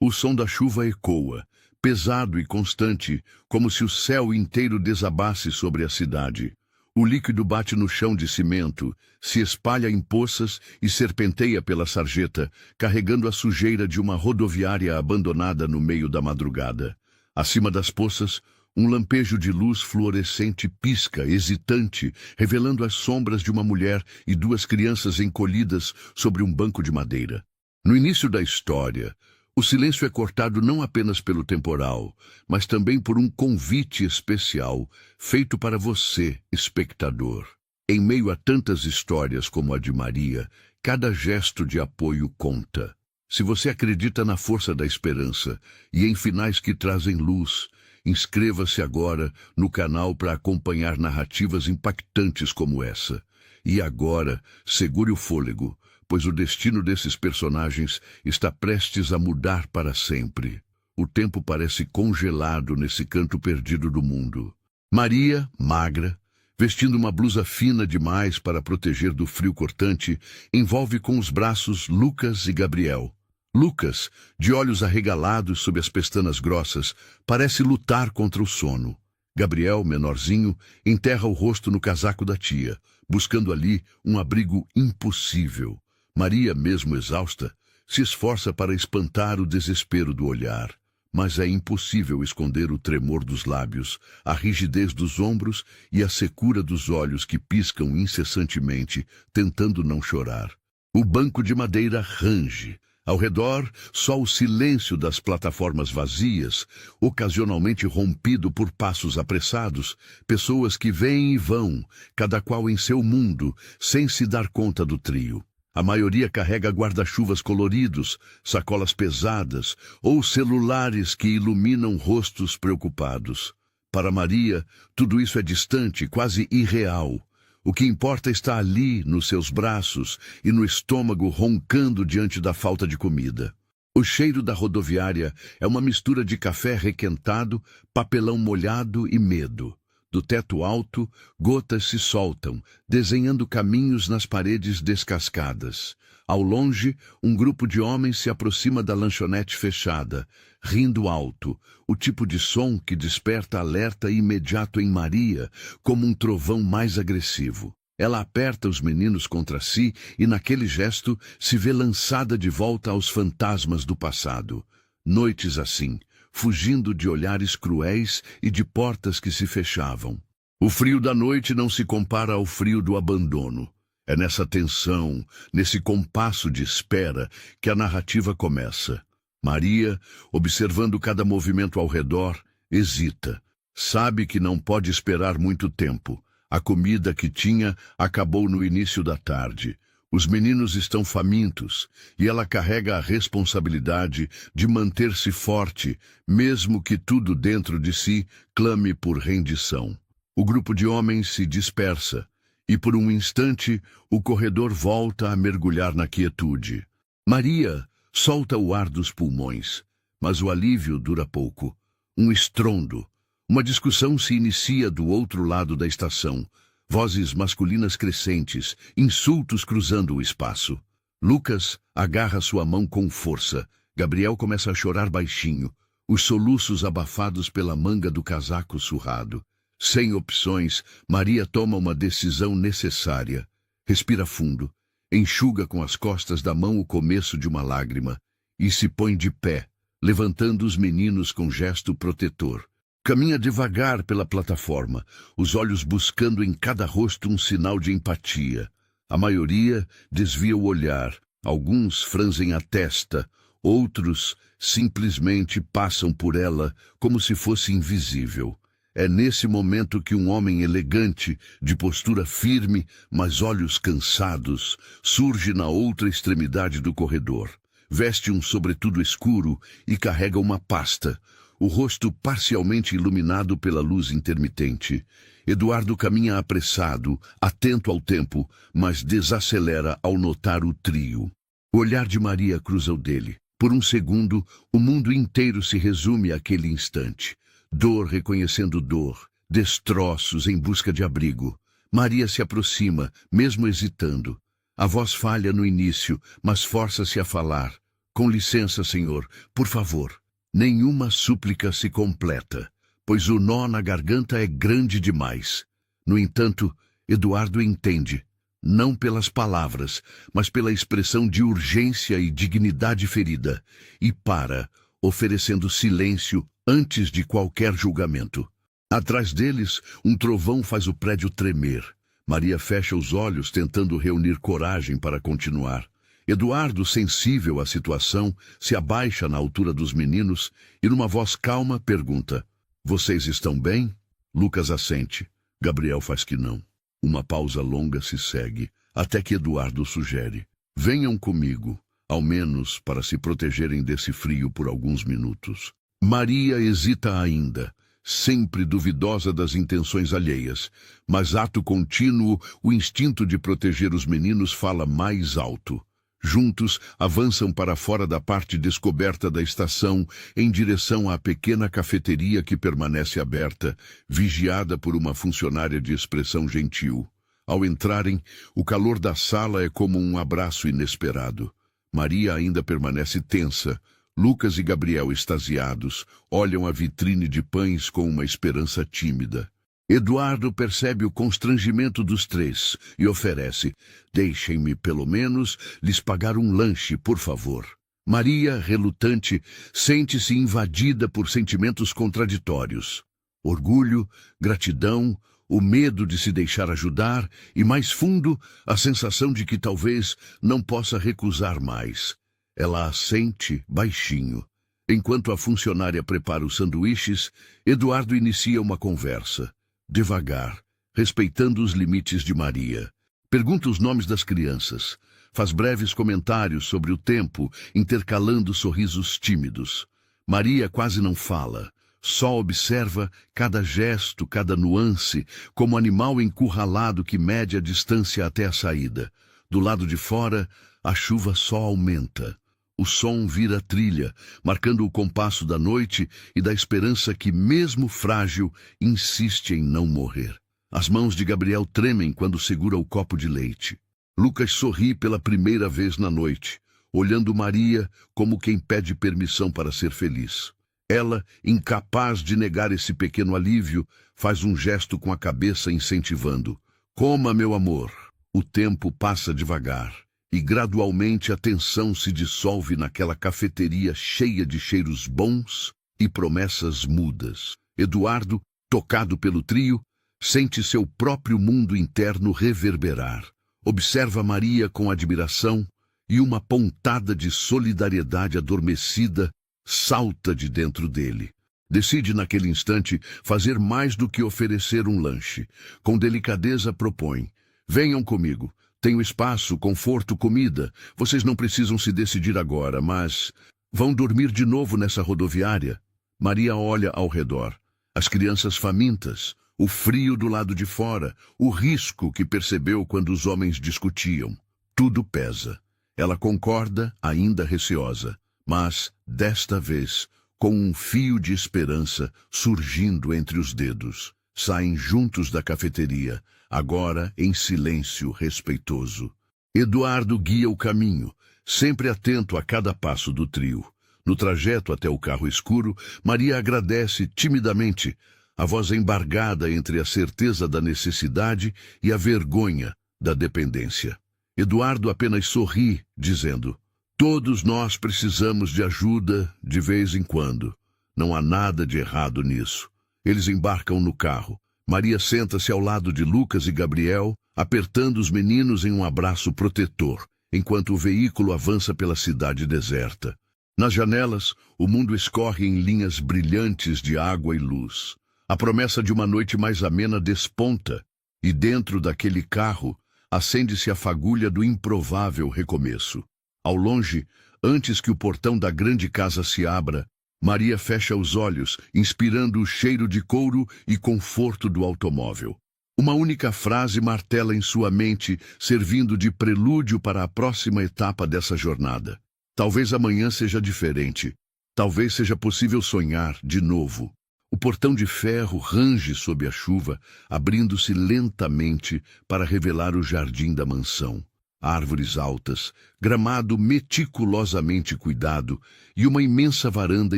O som da chuva ecoa, pesado e constante, como se o céu inteiro desabasse sobre a cidade. O líquido bate no chão de cimento, se espalha em poças e serpenteia pela sarjeta, carregando a sujeira de uma rodoviária abandonada no meio da madrugada. Acima das poças, um lampejo de luz fluorescente pisca, hesitante, revelando as sombras de uma mulher e duas crianças encolhidas sobre um banco de madeira. No início da história, o silêncio é cortado não apenas pelo temporal, mas também por um convite especial feito para você, espectador. Em meio a tantas histórias como a de Maria, cada gesto de apoio conta. Se você acredita na força da esperança e em finais que trazem luz, inscreva-se agora no canal para acompanhar narrativas impactantes como essa. E agora, segure o fôlego, pois o destino desses personagens está prestes a mudar para sempre. O tempo parece congelado nesse canto perdido do mundo. Maria, magra, vestindo uma blusa fina demais para proteger do frio cortante, envolve com os braços Lucas e Gabriel. Lucas, de olhos arregalados sob as pestanas grossas, parece lutar contra o sono. Gabriel, menorzinho, enterra o rosto no casaco da tia, buscando ali um abrigo impossível. Maria, mesmo exausta, se esforça para espantar o desespero do olhar, mas é impossível esconder o tremor dos lábios, a rigidez dos ombros e a secura dos olhos que piscam incessantemente, tentando não chorar. O banco de madeira range. Ao redor, só o silêncio das plataformas vazias, ocasionalmente rompido por passos apressados, pessoas que vêm e vão, cada qual em seu mundo, sem se dar conta do trio. A maioria carrega guarda-chuvas coloridos, sacolas pesadas ou celulares que iluminam rostos preocupados. Para Maria, tudo isso é distante, quase irreal. O que importa está ali, nos seus braços e no estômago roncando diante da falta de comida. O cheiro da rodoviária é uma mistura de café requentado, papelão molhado e medo. Do teto alto, gotas se soltam, desenhando caminhos nas paredes descascadas. Ao longe, um grupo de homens se aproxima da lanchonete fechada, rindo alto, o tipo de som que desperta alerta imediato em Maria, como um trovão mais agressivo. Ela aperta os meninos contra si e, naquele gesto, se vê lançada de volta aos fantasmas do passado. Noites assim, fugindo de olhares cruéis e de portas que se fechavam. O frio da noite não se compara ao frio do abandono. É nessa tensão, nesse compasso de espera, que a narrativa começa. Maria, observando cada movimento ao redor, hesita. Sabe que não pode esperar muito tempo. A comida que tinha acabou no início da tarde. Os meninos estão famintos e ela carrega a responsabilidade de manter-se forte, mesmo que tudo dentro de si clame por rendição. O grupo de homens se dispersa e, por um instante, o corredor volta a mergulhar na quietude. Maria solta o ar dos pulmões, mas o alívio dura pouco. Um estrondo. Uma discussão se inicia do outro lado da estação. Vozes masculinas crescentes, insultos cruzando o espaço. Lucas agarra sua mão com força. Gabriel começa a chorar baixinho, os soluços abafados pela manga do casaco surrado. Sem opções, Maria toma uma decisão necessária. Respira fundo, enxuga com as costas da mão o começo de uma lágrima e se põe de pé, levantando os meninos com gesto protetor. Caminha devagar pela plataforma, os olhos buscando em cada rosto um sinal de empatia. A maioria desvia o olhar, alguns franzem a testa, outros simplesmente passam por ela como se fosse invisível. É nesse momento que um homem elegante, de postura firme, mas olhos cansados, surge na outra extremidade do corredor. Veste um sobretudo escuro e carrega uma pasta, o rosto parcialmente iluminado pela luz intermitente. Eduardo caminha apressado, atento ao tempo, mas desacelera ao notar o trio. O olhar de Maria cruza o dele. Por um segundo, o mundo inteiro se resume àquele instante. Dor reconhecendo dor, destroços em busca de abrigo. Maria se aproxima, mesmo hesitando. A voz falha no início, mas força-se a falar. Com licença, senhor, por favor. Nenhuma súplica se completa, pois o nó na garganta é grande demais. No entanto, Eduardo entende, não pelas palavras, mas pela expressão de urgência e dignidade ferida, e para, oferecendo silêncio antes de qualquer julgamento. Atrás deles, um trovão faz o prédio tremer. Maria fecha os olhos, tentando reunir coragem para continuar. Eduardo, sensível à situação, se abaixa na altura dos meninos e, numa voz calma, pergunta: "Vocês estão bem?" Lucas assente. Gabriel faz que não. Uma pausa longa se segue, até que Eduardo sugere: "Venham comigo, ao menos para se protegerem desse frio por alguns minutos." Maria hesita ainda, sempre duvidosa das intenções alheias, mas ato contínuo, o instinto de proteger os meninos fala mais alto. Juntos, avançam para fora da parte descoberta da estação, em direção à pequena cafeteria que permanece aberta, vigiada por uma funcionária de expressão gentil. Ao entrarem, o calor da sala é como um abraço inesperado. Maria ainda permanece tensa. Lucas e Gabriel, extasiados, olham a vitrine de pães com uma esperança tímida. Eduardo percebe o constrangimento dos três e oferece: "Deixem-me, pelo menos, lhes pagar um lanche, por favor." Maria, relutante, sente-se invadida por sentimentos contraditórios. Orgulho, gratidão, o medo de se deixar ajudar e, mais fundo, a sensação de que talvez não possa recusar mais. Ela assente baixinho. Enquanto a funcionária prepara os sanduíches, Eduardo inicia uma conversa. Devagar, respeitando os limites de Maria. Pergunta os nomes das crianças. Faz breves comentários sobre o tempo, intercalando sorrisos tímidos. Maria quase não fala. Só observa cada gesto, cada nuance, como animal encurralado que mede a distância até a saída. Do lado de fora, a chuva só aumenta. O som vira trilha, marcando o compasso da noite e da esperança que, mesmo frágil, insiste em não morrer. As mãos de Gabriel tremem quando segura o copo de leite. Lucas sorri pela primeira vez na noite, olhando Maria como quem pede permissão para ser feliz. Ela, incapaz de negar esse pequeno alívio, faz um gesto com a cabeça incentivando: "Coma, meu amor." O tempo passa devagar. E gradualmente a tensão se dissolve naquela cafeteria cheia de cheiros bons e promessas mudas. Eduardo, tocado pelo trio, sente seu próprio mundo interno reverberar. Observa Maria com admiração e uma pontada de solidariedade adormecida salta de dentro dele. Decide naquele instante fazer mais do que oferecer um lanche. Com delicadeza propõe: "Venham comigo. Tenho espaço, conforto, comida. Vocês não precisam se decidir agora, mas vão dormir de novo nessa rodoviária?" Maria olha ao redor. As crianças famintas, o frio do lado de fora, o risco que percebeu quando os homens discutiam. Tudo pesa. Ela concorda, ainda receosa, mas, desta vez, com um fio de esperança surgindo entre os dedos. Saem juntos da cafeteria, agora em silêncio respeitoso. Eduardo guia o caminho, sempre atento a cada passo do trio. No trajeto até o carro escuro, Maria agradece timidamente, a voz embargada entre a certeza da necessidade e a vergonha da dependência. Eduardo apenas sorri, dizendo: "Todos nós precisamos de ajuda de vez em quando. Não há nada de errado nisso." Eles embarcam no carro. Maria senta-se ao lado de Lucas e Gabriel, apertando os meninos em um abraço protetor, enquanto o veículo avança pela cidade deserta. Nas janelas, o mundo escorre em linhas brilhantes de água e luz. A promessa de uma noite mais amena desponta, e dentro daquele carro, acende-se a fagulha do improvável recomeço. Ao longe, antes que o portão da grande casa se abra, Maria fecha os olhos, inspirando o cheiro de couro e conforto do automóvel. Uma única frase martela em sua mente, servindo de prelúdio para a próxima etapa dessa jornada. Talvez amanhã seja diferente. Talvez seja possível sonhar de novo. O portão de ferro range sob a chuva, abrindo-se lentamente para revelar o jardim da mansão. árvores altas, gramado meticulosamente cuidado e uma imensa varanda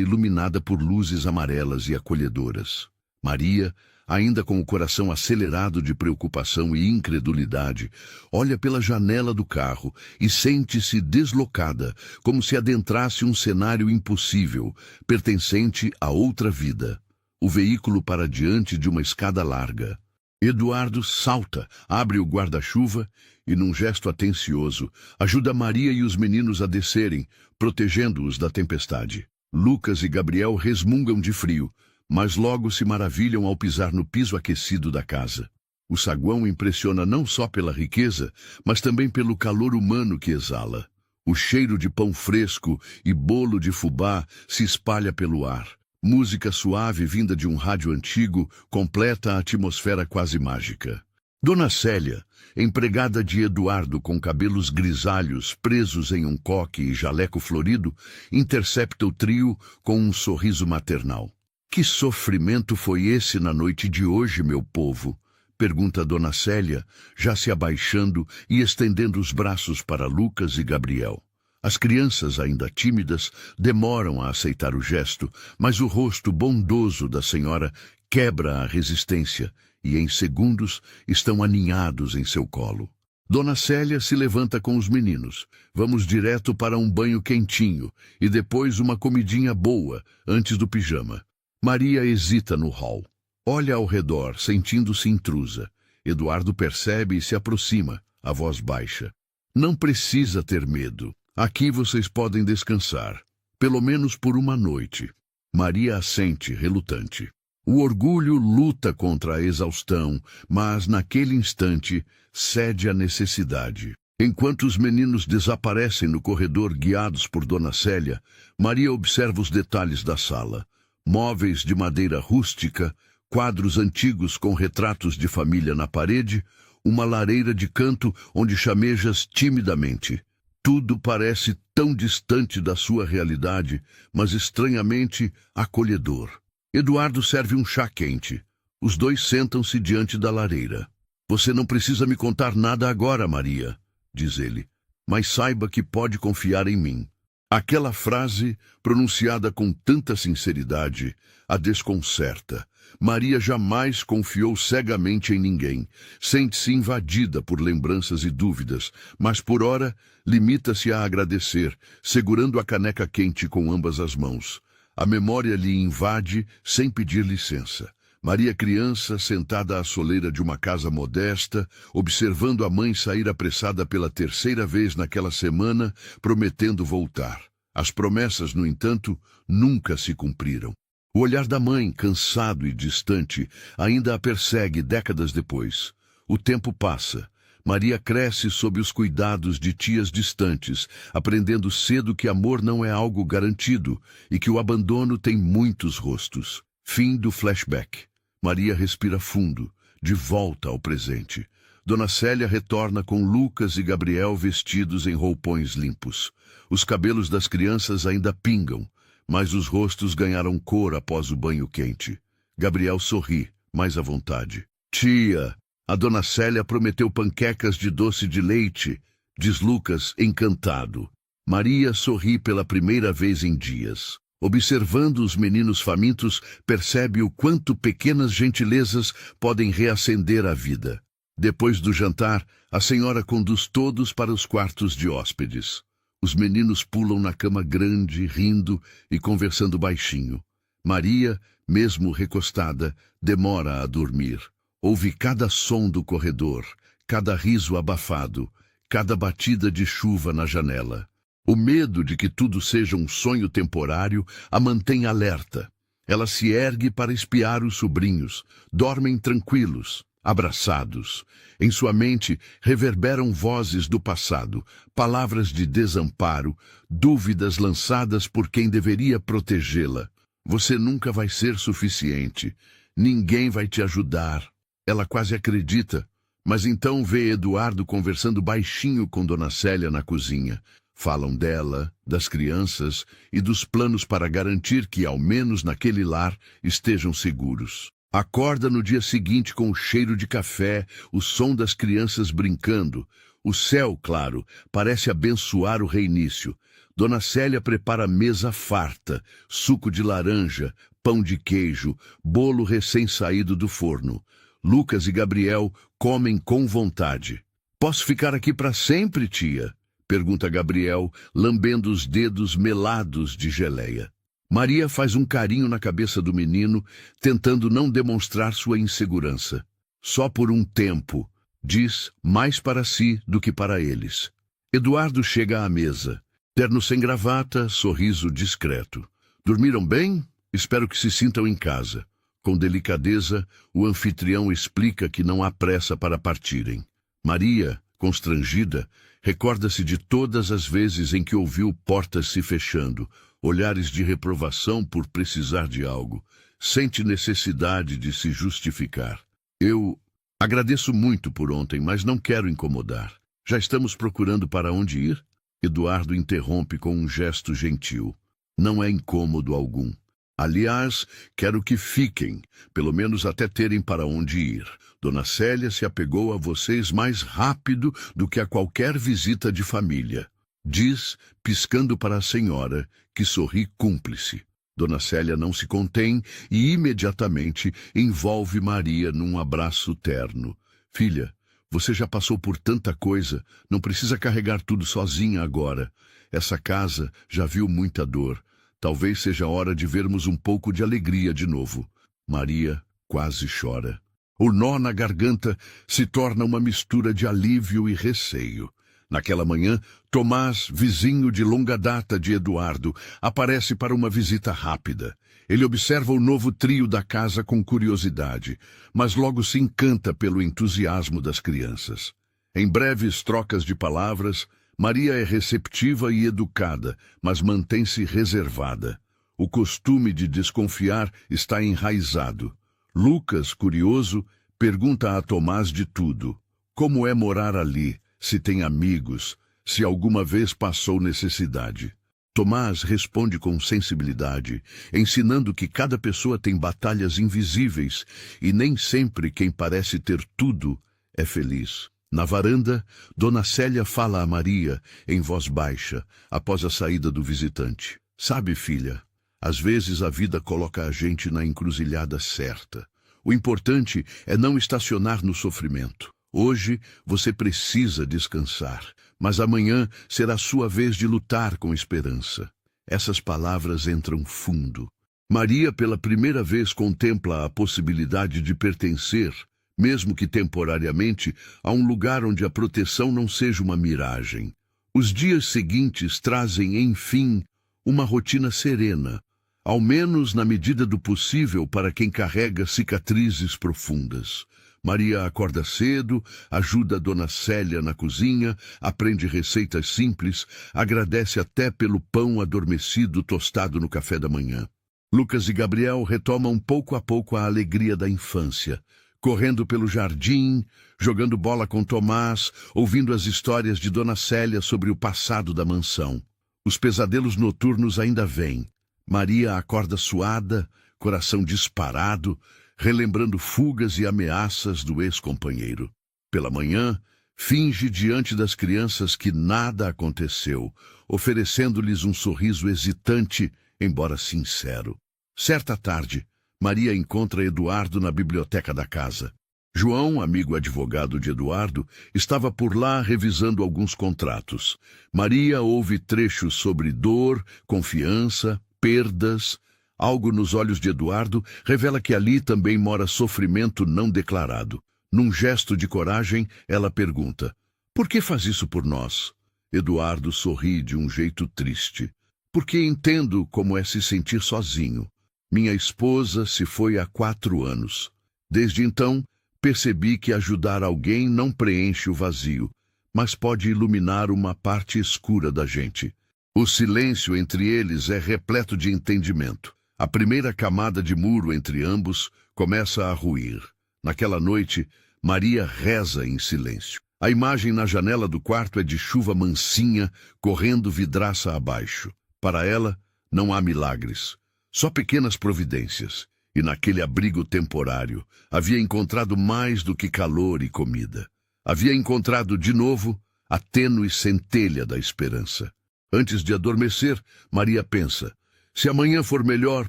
iluminada por luzes amarelas e acolhedoras. Maria, ainda com o coração acelerado de preocupação e incredulidade, olha pela janela do carro e sente-se deslocada, como se adentrasse um cenário impossível, pertencente a outra vida. O veículo para diante de uma escada larga. Eduardo salta, abre o guarda-chuva e, num gesto atencioso, ajuda Maria e os meninos a descerem, protegendo-os da tempestade. Lucas e Gabriel resmungam de frio, mas logo se maravilham ao pisar no piso aquecido da casa. O saguão impressiona não só pela riqueza, mas também pelo calor humano que exala. O cheiro de pão fresco e bolo de fubá se espalha pelo ar. Música suave vinda de um rádio antigo completa a atmosfera quase mágica. Dona Célia, empregada de Eduardo com cabelos grisalhos presos em um coque e jaleco florido, intercepta o trio com um sorriso maternal. Que sofrimento foi esse na noite de hoje, meu povo? Pergunta Dona Célia, já se abaixando e estendendo os braços para Lucas e Gabriel. As crianças, ainda tímidas, demoram a aceitar o gesto, mas o rosto bondoso da senhora quebra a resistência e, em segundos, estão aninhados em seu colo. Dona Célia se levanta com os meninos. Vamos direto para um banho quentinho e depois uma comidinha boa, antes do pijama. Maria hesita no hall. Olha ao redor, sentindo-se intrusa. Eduardo percebe e se aproxima, a voz baixa. Não precisa ter medo. Aqui vocês podem descansar, pelo menos por uma noite. Maria assente, relutante. O orgulho luta contra a exaustão, mas naquele instante cede à necessidade. Enquanto os meninos desaparecem no corredor guiados por Dona Célia, Maria observa os detalhes da sala. Móveis de madeira rústica, quadros antigos com retratos de família na parede, uma lareira de canto onde chamejas timidamente. Tudo parece tão distante da sua realidade, mas estranhamente acolhedor. Eduardo serve um chá quente. Os dois sentam-se diante da lareira. Você não precisa me contar nada agora, Maria, diz ele, mas saiba que pode confiar em mim. Aquela frase, pronunciada com tanta sinceridade, a desconcerta. Maria jamais confiou cegamente em ninguém. Sente-se invadida por lembranças e dúvidas, mas por ora limita-se a agradecer, segurando a caneca quente com ambas as mãos. A memória lhe invade sem pedir licença. Maria criança, sentada à soleira de uma casa modesta, observando a mãe sair apressada pela terceira vez naquela semana, prometendo voltar. As promessas, no entanto, nunca se cumpriram. O olhar da mãe, cansado e distante, ainda a persegue décadas depois. O tempo passa. Maria cresce sob os cuidados de tias distantes, aprendendo cedo que amor não é algo garantido e que o abandono tem muitos rostos. Fim do flashback. Maria respira fundo, de volta ao presente. Dona Célia retorna com Lucas e Gabriel vestidos em roupões limpos. Os cabelos das crianças ainda pingam, mas os rostos ganharam cor após o banho quente. Gabriel sorri, mais à vontade. Tia, a Dona Célia prometeu panquecas de doce de leite, diz Lucas, encantado. Maria sorri pela primeira vez em dias. Observando os meninos famintos, percebe o quanto pequenas gentilezas podem reacender a vida. Depois do jantar, a senhora conduz todos para os quartos de hóspedes. Os meninos pulam na cama grande, rindo e conversando baixinho. Maria, mesmo recostada, demora a dormir. Ouve cada som do corredor, cada riso abafado, cada batida de chuva na janela. O medo de que tudo seja um sonho temporário a mantém alerta. Ela se ergue para espiar os sobrinhos. Dormem tranquilos, abraçados. Em sua mente reverberam vozes do passado, palavras de desamparo, dúvidas lançadas por quem deveria protegê-la. Você nunca vai ser suficiente. Ninguém vai te ajudar. Ela quase acredita, mas então vê Eduardo conversando baixinho com Dona Célia na cozinha. Falam dela, das crianças e dos planos para garantir que, ao menos naquele lar, estejam seguros. Acorda no dia seguinte com o cheiro de café, o som das crianças brincando, O céu, claro, parece abençoar o reinício. Dona Célia prepara mesa farta, suco de laranja, pão de queijo, bolo recém-saído do forno. Lucas e Gabriel comem com vontade. Posso ficar aqui para sempre, tia? Pergunta Gabriel, lambendo os dedos melados de geleia. Maria faz um carinho na cabeça do menino, tentando não demonstrar sua insegurança. Só por um tempo, diz, mais para si do que para eles. Eduardo chega à mesa. Terno sem gravata, sorriso discreto. Dormiram bem? Espero que se sintam em casa. Com delicadeza, o anfitrião explica que não há pressa para partirem. Maria, constrangida, recorda-se de todas as vezes em que ouviu portas se fechando, olhares de reprovação por precisar de algo. Sente necessidade de se justificar. Eu agradeço muito por ontem, mas não quero incomodar. Já estamos procurando para onde ir? Eduardo interrompe com um gesto gentil. Não é incômodo algum. Aliás, quero que fiquem, pelo menos até terem para onde ir. Dona Célia se apegou a vocês mais rápido do que a qualquer visita de família. Diz, piscando para a senhora, que sorri cúmplice. Dona Célia não se contém e imediatamente envolve Maria num abraço terno. Filha, você já passou por tanta coisa, não precisa carregar tudo sozinha agora. Essa casa já viu muita dor. Talvez seja hora de vermos um pouco de alegria de novo. Maria quase chora. O nó na garganta se torna uma mistura de alívio e receio. Naquela manhã, Tomás, vizinho de longa data de Eduardo, aparece para uma visita rápida. Ele observa o novo trio da casa com curiosidade, mas logo se encanta pelo entusiasmo das crianças. Em breves trocas de palavras, Maria é receptiva e educada, mas mantém-se reservada. O costume de desconfiar está enraizado. Lucas, curioso, pergunta a Tomás de tudo. Como é morar ali? Se tem amigos? Se alguma vez passou necessidade? Tomás responde com sensibilidade, ensinando que cada pessoa tem batalhas invisíveis e nem sempre quem parece ter tudo é feliz. Na varanda, Dona Célia fala a Maria, em voz baixa, após a saída do visitante. Sabe, filha, às vezes a vida coloca a gente na encruzilhada certa. O importante é não estacionar no sofrimento. Hoje você precisa descansar, mas amanhã será sua vez de lutar com esperança. Essas palavras entram fundo. Maria, pela primeira vez, contempla a possibilidade de pertencer, mesmo que temporariamente, a um lugar onde a proteção não seja uma miragem. Os dias seguintes trazem, enfim, uma rotina serena, ao menos na medida do possível para quem carrega cicatrizes profundas. Maria acorda cedo, ajuda a Dona Célia na cozinha, aprende receitas simples, agradece até pelo pão adormecido tostado no café da manhã. Lucas e Gabriel retomam pouco a pouco a alegria da infância, correndo pelo jardim, jogando bola com Tomás, ouvindo as histórias de Dona Célia sobre o passado da mansão. Os pesadelos noturnos ainda vêm. Maria acorda suada, coração disparado, relembrando fugas e ameaças do ex-companheiro. Pela manhã, finge diante das crianças que nada aconteceu, oferecendo-lhes um sorriso hesitante, embora sincero. Certa tarde, Maria encontra Eduardo na biblioteca da casa. João, amigo advogado de Eduardo, estava por lá revisando alguns contratos. Maria ouve trechos sobre dor, confiança, perdas. Algo nos olhos de Eduardo revela que ali também mora sofrimento não declarado. Num gesto de coragem, ela pergunta: "Por que faz isso por nós?" Eduardo sorri de um jeito triste. "Porque entendo como é se sentir sozinho. Minha esposa se foi há 4 anos. Desde então, percebi que ajudar alguém não preenche o vazio, mas pode iluminar uma parte escura da gente. O silêncio entre eles é repleto de entendimento. A primeira camada de muro entre ambos começa a ruir. Naquela noite, Maria reza em silêncio. A imagem na janela do quarto é de chuva mansinha, correndo vidraça abaixo. Para ela, não há milagres, só pequenas providências. E naquele abrigo temporário, havia encontrado mais do que calor e comida. Havia encontrado, de novo, a tênue centelha da esperança. Antes de adormecer, Maria pensa: se amanhã for melhor,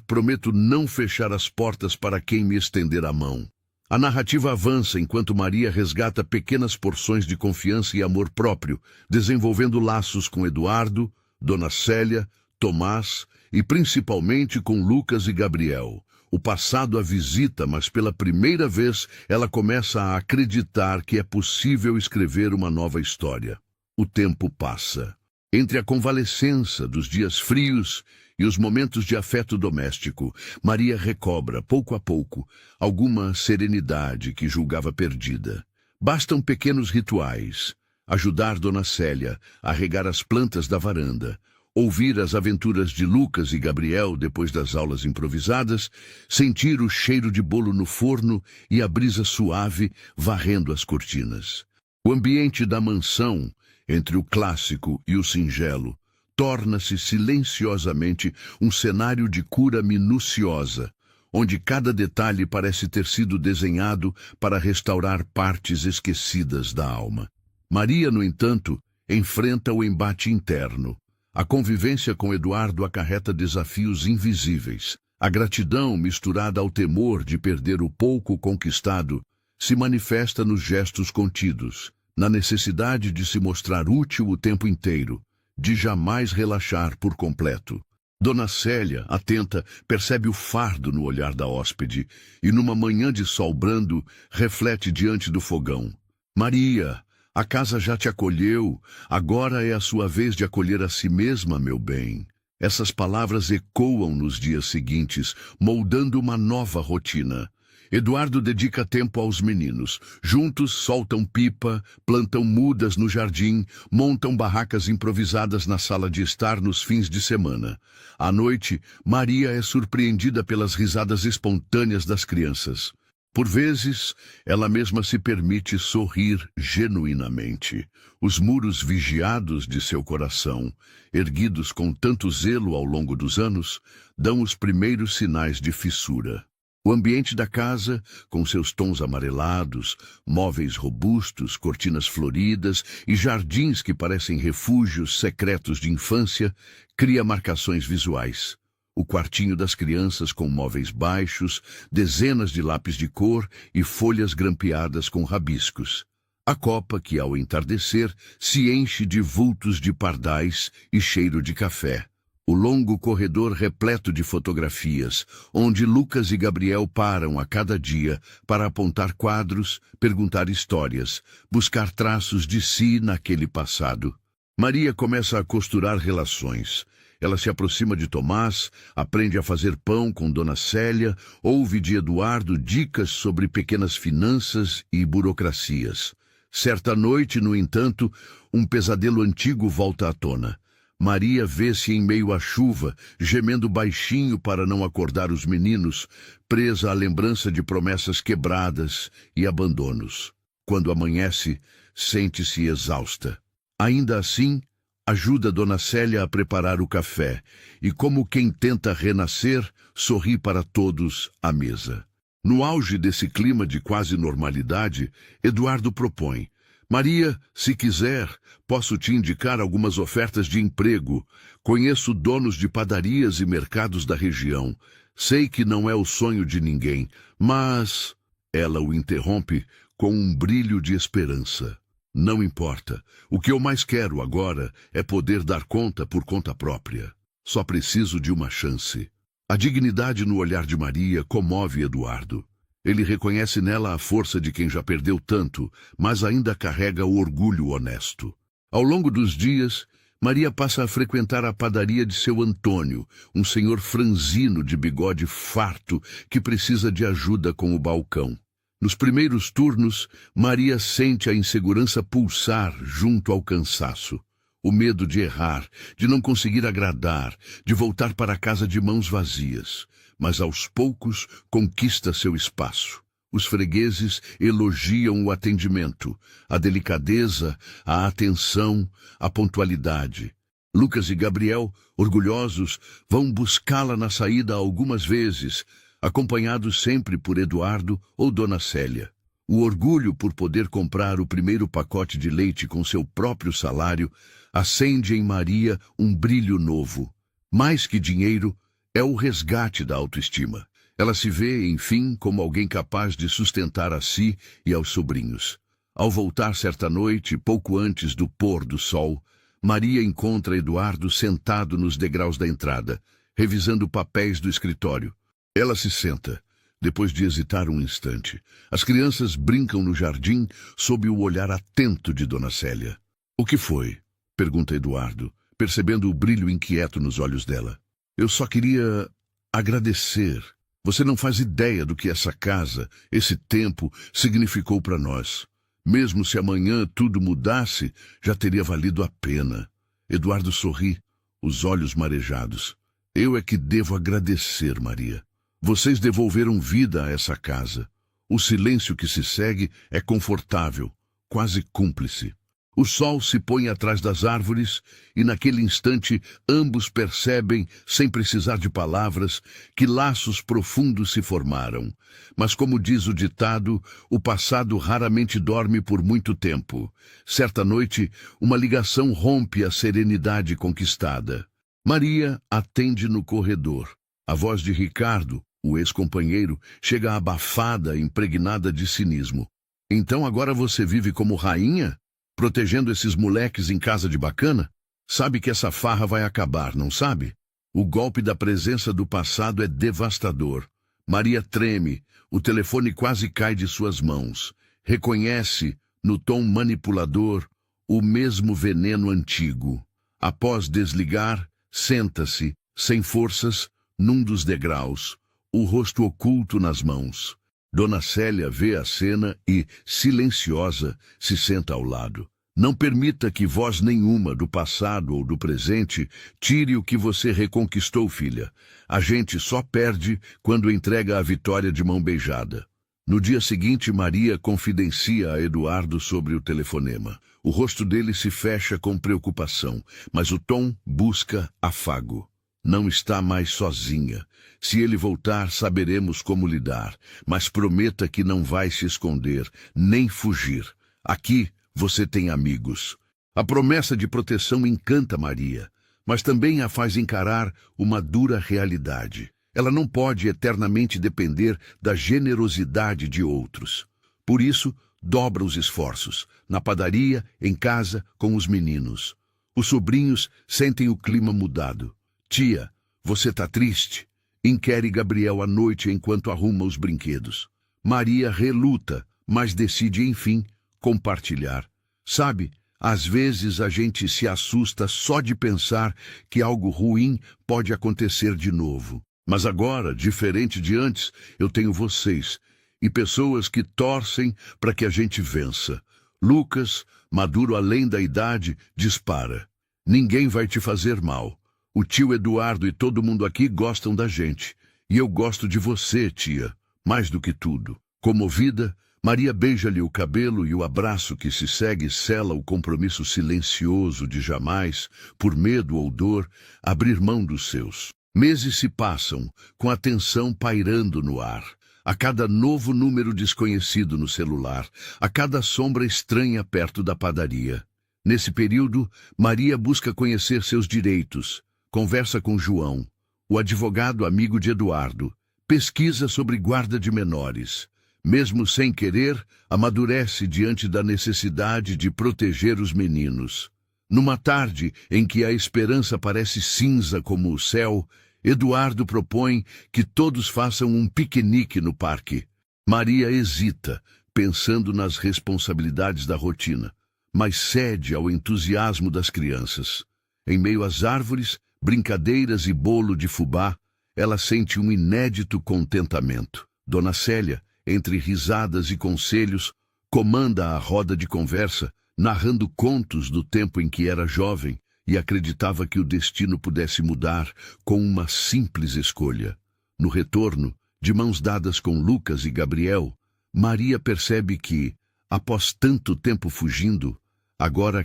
prometo não fechar as portas para quem me estender a mão. A narrativa avança enquanto Maria resgata pequenas porções de confiança e amor próprio, desenvolvendo laços com Eduardo, Dona Célia, Tomás e principalmente com Lucas e Gabriel. O passado a visita, mas pela primeira vez ela começa a acreditar que é possível escrever uma nova história. O tempo passa. Entre a convalescença dos dias frios e os momentos de afeto doméstico, Maria recobra, pouco a pouco, alguma serenidade que julgava perdida. Bastam pequenos rituais: ajudar Dona Célia a regar as plantas da varanda, ouvir as aventuras de Lucas e Gabriel depois das aulas improvisadas, sentir o cheiro de bolo no forno e a brisa suave varrendo as cortinas. O ambiente da mansão, entre o clássico e o singelo, torna-se silenciosamente um cenário de cura minuciosa, onde cada detalhe parece ter sido desenhado para restaurar partes esquecidas da alma. Maria, no entanto, enfrenta o embate interno. A convivência com Eduardo acarreta desafios invisíveis. A gratidão, misturada ao temor de perder o pouco conquistado, se manifesta nos gestos contidos, na necessidade de se mostrar útil o tempo inteiro, de jamais relaxar por completo. Dona Célia, atenta, percebe o fardo no olhar da hóspede e, numa manhã de sol brando, reflete diante do fogão: Maria, a casa já te acolheu, agora é a sua vez de acolher a si mesma, meu bem. Essas palavras ecoam nos dias seguintes, moldando uma nova rotina. Eduardo dedica tempo aos meninos. Juntos soltam pipa, plantam mudas no jardim, montam barracas improvisadas na sala de estar nos fins de semana. À noite, Maria é surpreendida pelas risadas espontâneas das crianças. Por vezes, ela mesma se permite sorrir genuinamente. Os muros vigiados de seu coração, erguidos com tanto zelo ao longo dos anos, dão os primeiros sinais de fissura. O ambiente da casa, com seus tons amarelados, móveis robustos, cortinas floridas e jardins que parecem refúgios secretos de infância, cria marcações visuais. O quartinho das crianças com móveis baixos, dezenas de lápis de cor e folhas grampeadas com rabiscos. A copa que, ao entardecer, se enche de vultos de pardais e cheiro de café. O longo corredor repleto de fotografias, onde Lucas e Gabriel param a cada dia para apontar quadros, perguntar histórias, buscar traços de si naquele passado. Maria começa a costurar relações. Ela se aproxima de Tomás, aprende a fazer pão com Dona Célia, ouve de Eduardo dicas sobre pequenas finanças e burocracias. Certa noite, no entanto, um pesadelo antigo volta à tona. Maria vê-se em meio à chuva, gemendo baixinho para não acordar os meninos, presa à lembrança de promessas quebradas e abandonos. Quando amanhece, sente-se exausta. Ainda assim, ajuda Dona Célia a preparar o café e, como quem tenta renascer, sorri para todos à mesa. No auge desse clima de quase normalidade, Eduardo propõe: Maria, se quiser, posso te indicar algumas ofertas de emprego. Conheço donos de padarias e mercados da região. Sei que não é o sonho de ninguém, mas... Ela o interrompe com um brilho de esperança. Não importa. O que eu mais quero agora é poder dar conta por conta própria. Só preciso de uma chance. A dignidade no olhar de Maria comove Eduardo. Ele reconhece nela a força de quem já perdeu tanto, mas ainda carrega o orgulho honesto. Ao longo dos dias, Maria passa a frequentar a padaria de seu Antônio, um senhor franzino de bigode farto que precisa de ajuda com o balcão. Nos primeiros turnos, Maria sente a insegurança pulsar junto ao cansaço. O medo de errar, de não conseguir agradar, de voltar para casa de mãos vazias. Mas aos poucos conquista seu espaço. Os fregueses elogiam o atendimento, a delicadeza, a atenção, a pontualidade. Lucas e Gabriel, orgulhosos, vão buscá-la na saída algumas vezes, acompanhados sempre por Eduardo ou Dona Célia. O orgulho por poder comprar o primeiro pacote de leite com seu próprio salário acende em Maria um brilho novo. Mais que dinheiro, é o resgate da autoestima. Ela se vê, enfim, como alguém capaz de sustentar a si e aos sobrinhos. Ao voltar certa noite, pouco antes do pôr do sol, Maria encontra Eduardo sentado nos degraus da entrada, revisando papéis do escritório. Ela se senta, depois de hesitar um instante. As crianças brincam no jardim sob o olhar atento de Dona Célia. "O que foi?" pergunta Eduardo, percebendo o brilho inquieto nos olhos dela. "Eu só queria agradecer. Você não faz ideia do que essa casa, esse tempo, significou para nós. Mesmo se amanhã tudo mudasse, já teria valido a pena." Eduardo sorri, os olhos marejados. "Eu é que devo agradecer, Maria. Vocês devolveram vida a essa casa. O silêncio que se segue é confortável, quase cúmplice. O sol se põe atrás das árvores e naquele instante ambos percebem, sem precisar de palavras, que laços profundos se formaram. Mas como diz o ditado, o passado raramente dorme por muito tempo. Certa noite, uma ligação rompe a serenidade conquistada. Maria atende no corredor. A voz de Ricardo, o ex-companheiro, chega abafada, impregnada de cinismo. "Então agora você vive como rainha? Protegendo esses moleques em casa de bacana? Sabe que essa farra vai acabar, não sabe? O golpe da presença do passado é devastador." Maria treme, o telefone quase cai de suas mãos. Reconhece, no tom manipulador, o mesmo veneno antigo. Após desligar, senta-se, sem forças, num dos degraus, o rosto oculto nas mãos. Dona Célia vê a cena e, silenciosa, se senta ao lado. "Não permita que voz nenhuma do passado ou do presente tire o que você reconquistou, filha. A gente só perde quando entrega a vitória de mão beijada." No dia seguinte, Maria confidencia a Eduardo sobre o telefonema. O rosto dele se fecha com preocupação, mas o tom busca afago. "Não está mais sozinha. Se ele voltar, saberemos como lidar. Mas prometa que não vai se esconder, nem fugir. Aqui você tem amigos." A promessa de proteção encanta Maria, mas também a faz encarar uma dura realidade. Ela não pode eternamente depender da generosidade de outros. Por isso, dobra os esforços, na padaria, em casa, com os meninos. Os sobrinhos sentem o clima mudado. "Tia, você tá triste?" inquere Gabriel à noite enquanto arruma os brinquedos. Maria reluta, mas decide, enfim, compartilhar. "Sabe, às vezes a gente se assusta só de pensar que algo ruim pode acontecer de novo. Mas agora, diferente de antes, eu tenho vocês e pessoas que torcem para que a gente vença." Lucas, maduro além da idade, dispara. "Ninguém vai te fazer mal. O tio Eduardo e todo mundo aqui gostam da gente. E eu gosto de você, tia, mais do que tudo." Comovida, Maria beija-lhe o cabelo e o abraço que se segue sela o compromisso silencioso de jamais, por medo ou dor, abrir mão dos seus. Meses se passam, com a tensão pairando no ar. A cada novo número desconhecido no celular, a cada sombra estranha perto da padaria. Nesse período, Maria busca conhecer seus direitos. Conversa com João, o advogado amigo de Eduardo. Pesquisa sobre guarda de menores. Mesmo sem querer, amadurece diante da necessidade de proteger os meninos. Numa tarde em que a esperança parece cinza como o céu, Eduardo propõe que todos façam um piquenique no parque. Maria hesita, pensando nas responsabilidades da rotina, mas cede ao entusiasmo das crianças. Em meio às árvores, brincadeiras e bolo de fubá, ela sente um inédito contentamento. Dona Célia, entre risadas e conselhos, comanda a roda de conversa, narrando contos do tempo em que era jovem e acreditava que o destino pudesse mudar com uma simples escolha. No retorno, de mãos dadas com Lucas e Gabriel, Maria percebe que, após tanto tempo fugindo, agora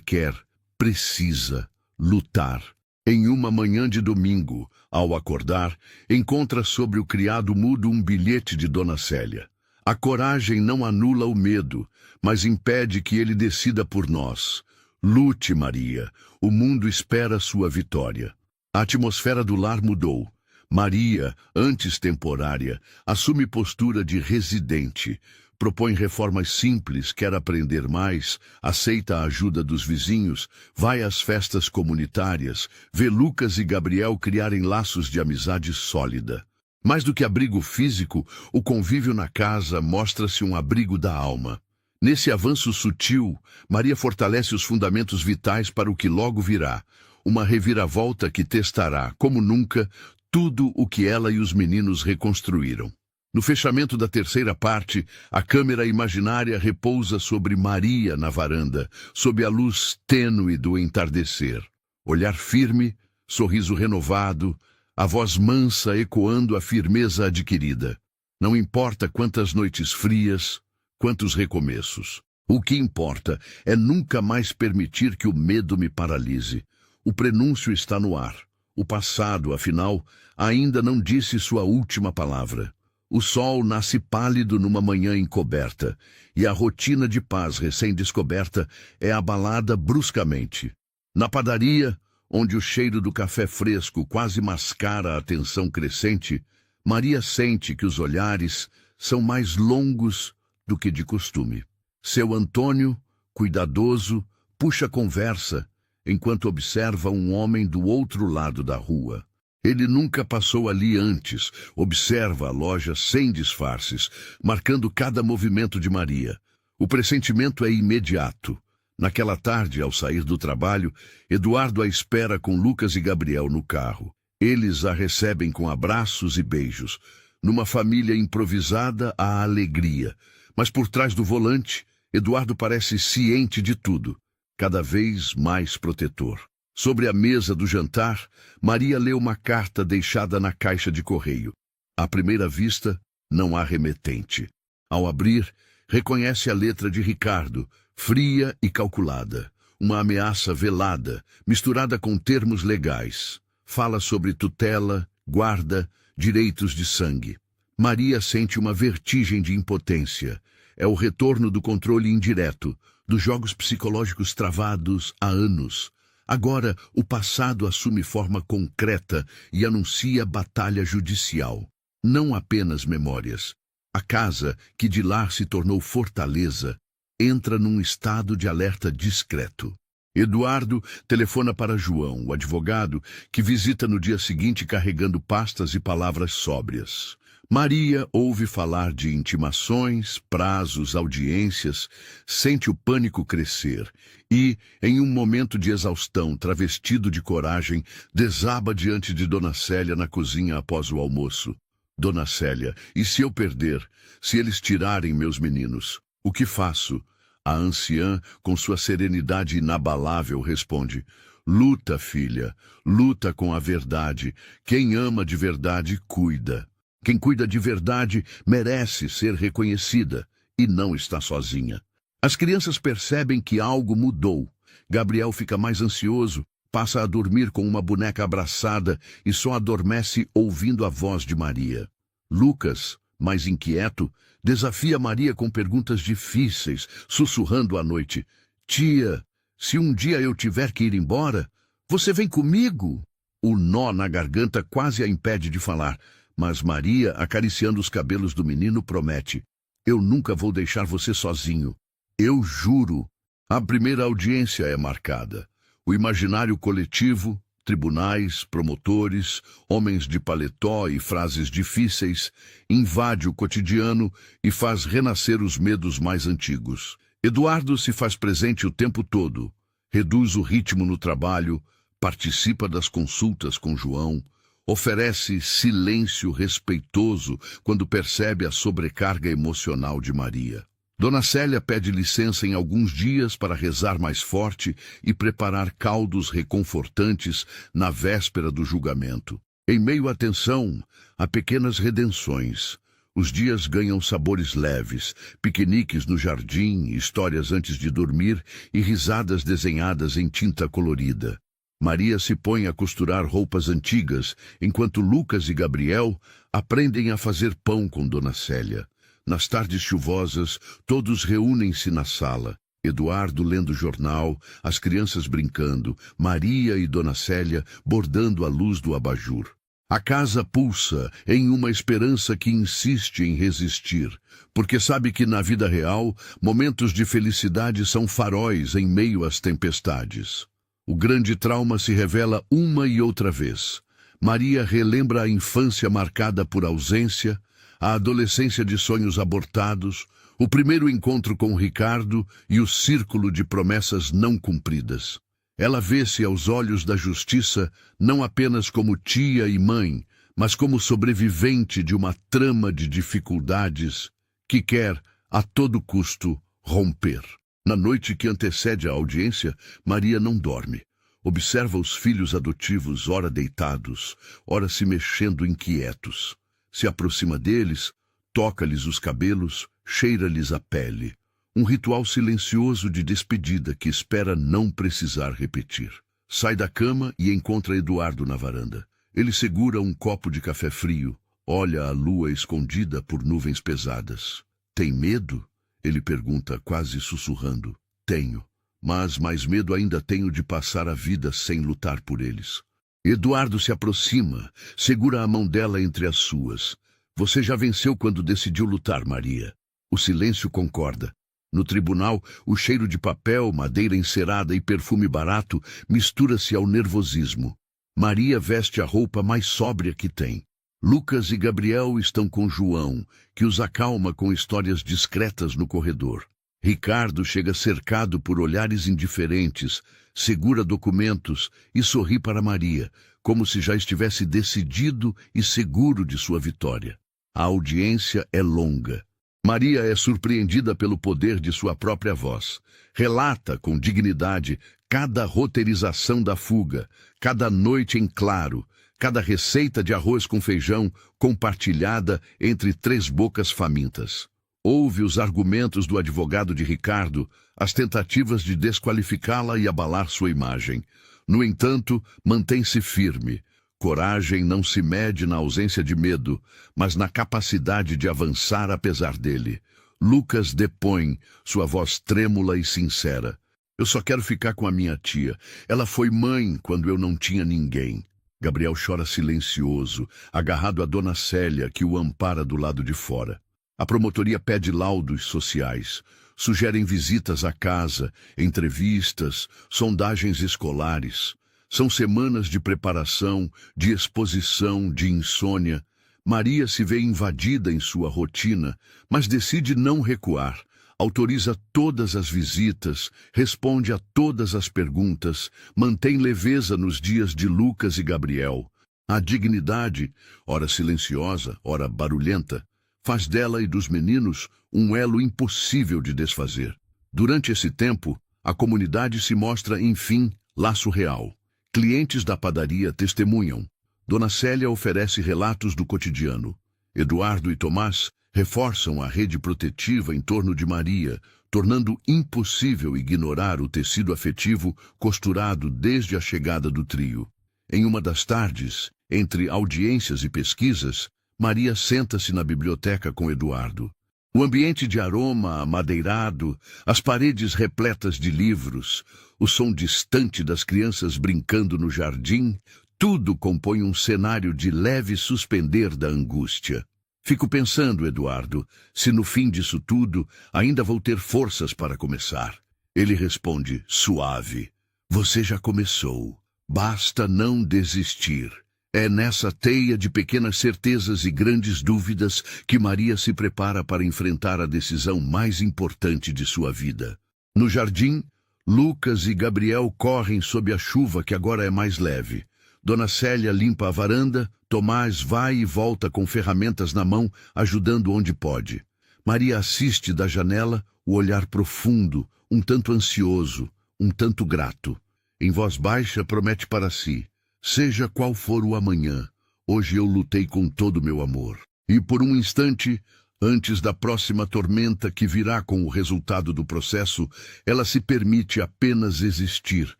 precisa lutar. Em uma manhã de domingo, ao acordar, encontra sobre o criado mudo um bilhete de Dona Célia. A coragem não anula o medo, mas impede que ele decida por nós. Lute, Maria. O mundo espera sua vitória. A atmosfera do lar mudou. Maria, antes temporária, assume postura de residente. Propõe reformas simples, quer aprender mais, aceita a ajuda dos vizinhos, vai às festas comunitárias, vê Lucas e Gabriel criarem laços de amizade sólida. Mais do que abrigo físico, o convívio na casa mostra-se um abrigo da alma. Nesse avanço sutil, Maria fortalece os fundamentos vitais para o que logo virá, uma reviravolta que testará, como nunca, tudo o que ela e os meninos reconstruíram. No fechamento da terceira parte, a câmera imaginária repousa sobre Maria na varanda, sob a luz tênue do entardecer. Olhar firme, sorriso renovado, a voz mansa ecoando a firmeza adquirida. Não importa quantas noites frias, quantos recomeços. O que importa é nunca mais permitir que o medo me paralise. O prenúncio está no ar. O passado, afinal, ainda não disse sua última palavra. O sol nasce pálido numa manhã encoberta, e a rotina de paz recém-descoberta é abalada bruscamente. Na padaria, onde o cheiro do café fresco quase mascara a tensão crescente, Maria sente que os olhares são mais longos do que de costume. Seu Antônio, cuidadoso, puxa a conversa, enquanto observa um homem do outro lado da rua. Ele nunca passou ali antes, observa a loja sem disfarces, marcando cada movimento de Maria. O pressentimento é imediato. Naquela tarde, ao sair do trabalho, Eduardo a espera com Lucas e Gabriel no carro. Eles a recebem com abraços e beijos. Numa família improvisada, há alegria. Mas por trás do volante, Eduardo parece ciente de tudo, cada vez mais protetor. Sobre a mesa do jantar, Maria lê uma carta deixada na caixa de correio. À primeira vista, não há remetente. Ao abrir, reconhece a letra de Ricardo, fria e calculada. Uma ameaça velada, misturada com termos legais. Fala sobre tutela, guarda, direitos de sangue. Maria sente uma vertigem de impotência. É o retorno do controle indireto, dos jogos psicológicos travados há anos. Agora, o passado assume forma concreta e anuncia batalha judicial. Não apenas memórias. A casa, que de lar se tornou fortaleza, entra num estado de alerta discreto. Eduardo telefona para João, o advogado, que visita no dia seguinte carregando pastas e palavras sóbrias. Maria ouve falar de intimações, prazos, audiências, sente o pânico crescer e, em um momento de exaustão, travestido de coragem, desaba diante de Dona Célia na cozinha após o almoço. Dona Célia, e se eu perder? Se eles tirarem meus meninos? O que faço? A anciã, com sua serenidade inabalável, responde: luta, filha, luta com a verdade. Quem ama de verdade, cuida. Quem cuida de verdade merece ser reconhecida e não está sozinha. As crianças percebem que algo mudou. Gabriel fica mais ansioso, passa a dormir com uma boneca abraçada e só adormece ouvindo a voz de Maria. Lucas, mais inquieto, desafia Maria com perguntas difíceis, sussurrando à noite: tia, se um dia eu tiver que ir embora, você vem comigo? O nó na garganta quase a impede de falar. Mas Maria, acariciando os cabelos do menino, promete: eu nunca vou deixar você sozinho. Eu juro. A primeira audiência é marcada. O imaginário coletivo, tribunais, promotores, homens de paletó e frases difíceis, invade o cotidiano e faz renascer os medos mais antigos. Eduardo se faz presente o tempo todo, reduz o ritmo no trabalho, participa das consultas com João, oferece silêncio respeitoso quando percebe a sobrecarga emocional de Maria. Dona Célia pede licença em alguns dias para rezar mais forte e preparar caldos reconfortantes na véspera do julgamento. Em meio à tensão, há pequenas redenções. Os dias ganham sabores leves, piqueniques no jardim, histórias antes de dormir e risadas desenhadas em tinta colorida. Maria se põe a costurar roupas antigas, enquanto Lucas e Gabriel aprendem a fazer pão com Dona Célia. Nas tardes chuvosas, todos reúnem-se na sala. Eduardo lendo jornal, as crianças brincando, Maria e Dona Célia bordando a luz do abajur. A casa pulsa em uma esperança que insiste em resistir, porque sabe que na vida real, momentos de felicidade são faróis em meio às tempestades. O grande trauma se revela uma e outra vez. Maria relembra a infância marcada por ausência, a adolescência de sonhos abortados, o primeiro encontro com Ricardo e o círculo de promessas não cumpridas. Ela vê-se aos olhos da justiça não apenas como tia e mãe, mas como sobrevivente de uma trama de dificuldades que quer, a todo custo, romper. Na noite que antecede a audiência, Maria não dorme. Observa os filhos adotivos, ora deitados, ora se mexendo inquietos. Se aproxima deles, toca-lhes os cabelos, cheira-lhes a pele. Um ritual silencioso de despedida que espera não precisar repetir. Sai da cama e encontra Eduardo na varanda. Ele segura um copo de café frio, olha a lua escondida por nuvens pesadas. Tem medo? Ele pergunta, quase sussurrando. Tenho, mas mais medo ainda tenho de passar a vida sem lutar por eles. Eduardo se aproxima, segura a mão dela entre as suas. Você já venceu quando decidiu lutar, Maria. O silêncio concorda. No tribunal, o cheiro de papel, madeira encerada e perfume barato mistura-se ao nervosismo. Maria veste a roupa mais sóbria que tem. Lucas e Gabriel estão com João, que os acalma com histórias discretas no corredor. Ricardo chega cercado por olhares indiferentes, segura documentos e sorri para Maria, como se já estivesse decidido e seguro de sua vitória. A audiência é longa. Maria é surpreendida pelo poder de sua própria voz. Relata com dignidade cada roteirização da fuga, cada noite em claro, cada receita de arroz com feijão compartilhada entre 3 bocas famintas. Ouve os argumentos do advogado de Ricardo, as tentativas de desqualificá-la e abalar sua imagem. No entanto, mantém-se firme. Coragem não se mede na ausência de medo, mas na capacidade de avançar apesar dele. Lucas depõe, sua voz trêmula e sincera. Eu só quero ficar com a minha tia. Ela foi mãe quando eu não tinha ninguém. Gabriel chora silencioso, agarrado a Dona Célia, que o ampara do lado de fora. A promotoria pede laudos sociais, sugerem visitas à casa, entrevistas, sondagens escolares. São semanas de preparação, de exposição, de insônia. Maria se vê invadida em sua rotina, mas decide não recuar. Autoriza todas as visitas, responde a todas as perguntas, mantém leveza nos dias de Lucas e Gabriel. A dignidade, ora silenciosa, ora barulhenta, faz dela e dos meninos um elo impossível de desfazer. Durante esse tempo, a comunidade se mostra, enfim, laço real. Clientes da padaria testemunham. Dona Célia oferece relatos do cotidiano. Eduardo e Tomás reforçam a rede protetiva em torno de Maria, tornando impossível ignorar o tecido afetivo costurado desde a chegada do trio. Em uma das tardes, entre audiências e pesquisas, Maria senta-se na biblioteca com Eduardo. O ambiente de aroma amadeirado, as paredes repletas de livros, o som distante das crianças brincando no jardim, tudo compõe um cenário de leve suspender da angústia. Fico pensando, Eduardo, se no fim disso tudo ainda vou ter forças para começar. Ele responde, suave. Você já começou. Basta não desistir. É nessa teia de pequenas certezas e grandes dúvidas que Maria se prepara para enfrentar a decisão mais importante de sua vida. No jardim, Lucas e Gabriel correm sob a chuva que agora é mais leve. Dona Célia limpa a varanda, Tomás vai e volta com ferramentas na mão, ajudando onde pode. Maria assiste da janela, o olhar profundo, um tanto ansioso, um tanto grato. Em voz baixa, promete para si. Seja qual for o amanhã, hoje eu lutei com todo o meu amor. E por um instante, antes da próxima tormenta que virá com o resultado do processo, ela se permite apenas existir,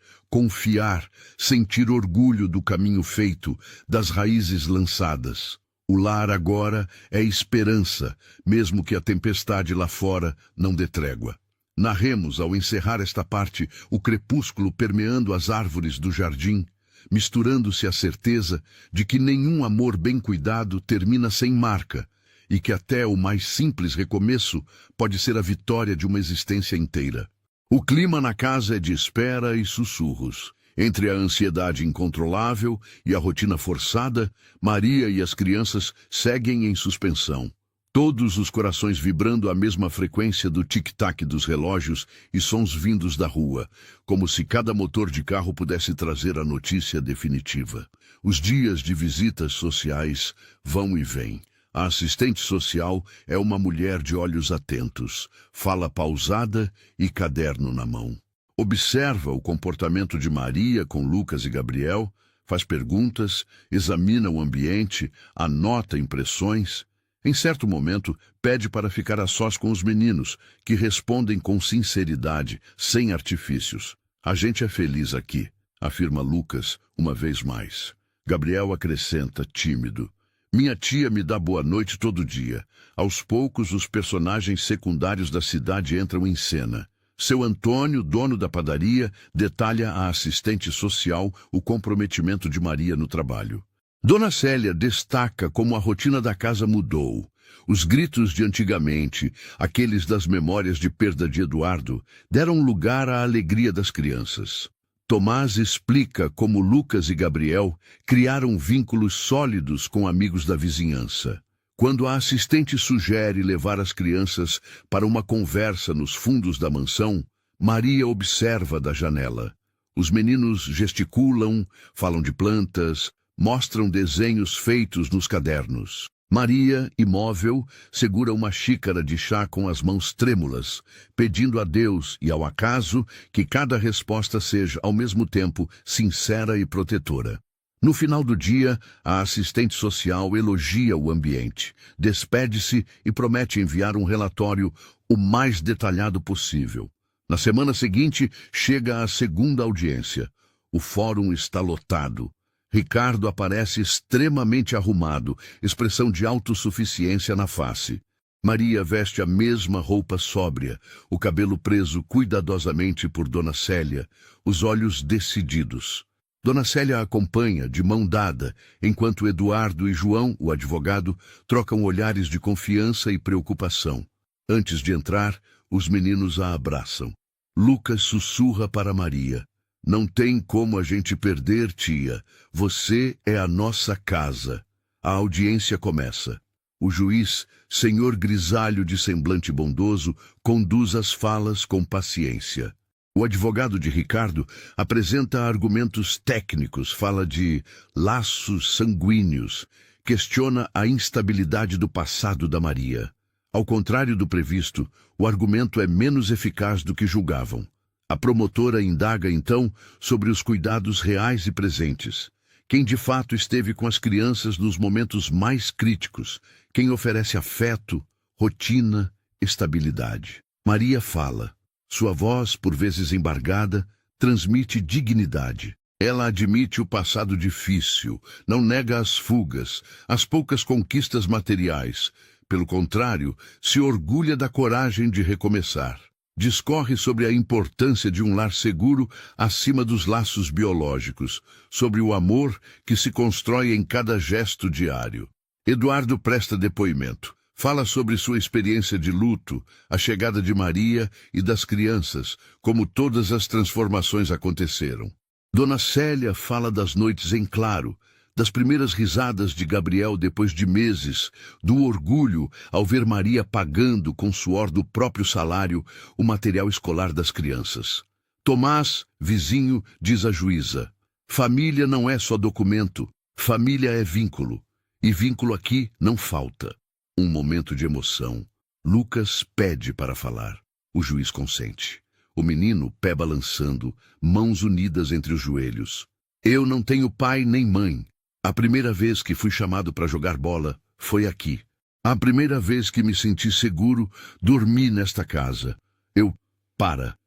confiar, sentir orgulho do caminho feito, das raízes lançadas. O lar agora é esperança, mesmo que a tempestade lá fora não dê trégua. Narremos, ao encerrar esta parte, o crepúsculo permeando as árvores do jardim, misturando-se a certeza de que nenhum amor bem cuidado termina sem marca, e que até o mais simples recomeço pode ser a vitória de uma existência inteira. O clima na casa é de espera e sussurros. Entre a ansiedade incontrolável e a rotina forçada, Maria e as crianças seguem em suspensão. Todos os corações vibrando à mesma frequência do tic-tac dos relógios e sons vindos da rua, como se cada motor de carro pudesse trazer a notícia definitiva. Os dias de visitas sociais vão e vêm. A assistente social é uma mulher de olhos atentos, fala pausada e caderno na mão. Observa o comportamento de Maria com Lucas e Gabriel, faz perguntas, examina o ambiente, anota impressões. Em certo momento, pede para ficar a sós com os meninos, que respondem com sinceridade, sem artifícios. A gente é feliz aqui, afirma Lucas uma vez mais. Gabriel acrescenta, tímido. Minha tia me dá boa noite todo dia. Aos poucos, os personagens secundários da cidade entram em cena. Seu Antônio, dono da padaria, detalha à assistente social o comprometimento de Maria no trabalho. Dona Célia destaca como a rotina da casa mudou. Os gritos de antigamente, aqueles das memórias de perda de Eduardo, deram lugar à alegria das crianças. Tomás explica como Lucas e Gabriel criaram vínculos sólidos com amigos da vizinhança. Quando a assistente sugere levar as crianças para uma conversa nos fundos da mansão, Maria observa da janela. Os meninos gesticulam, falam de plantas, mostram desenhos feitos nos cadernos. Maria, imóvel, segura uma xícara de chá com as mãos trêmulas, pedindo a Deus e ao acaso que cada resposta seja, ao mesmo tempo, sincera e protetora. No final do dia, a assistente social elogia o ambiente, despede-se e promete enviar um relatório o mais detalhado possível. Na semana seguinte, chega a segunda audiência. O fórum está lotado. Ricardo aparece extremamente arrumado, expressão de autossuficiência na face. Maria veste a mesma roupa sóbria, o cabelo preso cuidadosamente por Dona Célia, os olhos decididos. Dona Célia a acompanha, de mão dada, enquanto Eduardo e João, o advogado, trocam olhares de confiança e preocupação. Antes de entrar, os meninos a abraçam. Lucas sussurra para Maria. Não tem como a gente perder, tia. Você é a nossa casa. A audiência começa. O juiz, senhor grisalho de semblante bondoso, conduz as falas com paciência. O advogado de Ricardo apresenta argumentos técnicos, fala de laços sanguíneos, questiona a instabilidade do passado da Maria. Ao contrário do previsto, o argumento é menos eficaz do que julgavam. A promotora indaga, então, sobre os cuidados reais e presentes. Quem de fato esteve com as crianças nos momentos mais críticos, quem oferece afeto, rotina, estabilidade. Maria fala. Sua voz, por vezes embargada, transmite dignidade. Ela admite o passado difícil, não nega as fugas, as poucas conquistas materiais. Pelo contrário, se orgulha da coragem de recomeçar. Discorre sobre a importância de um lar seguro acima dos laços biológicos, sobre o amor que se constrói em cada gesto diário. Eduardo presta depoimento. Fala sobre sua experiência de luto, a chegada de Maria e das crianças, como todas as transformações aconteceram. Dona Célia fala das noites em claro, das primeiras risadas de Gabriel depois de meses, do orgulho ao ver Maria pagando com suor do próprio salário o material escolar das crianças. Tomás, vizinho, diz a juíza, família não é só documento, família é vínculo, e vínculo aqui não falta. Um momento de emoção. Lucas pede para falar. O juiz consente. O menino, pé balançando, mãos unidas entre os joelhos. Eu não tenho pai nem mãe. A primeira vez que fui chamado para jogar bola foi aqui. A primeira vez que me senti seguro, dormi nesta casa.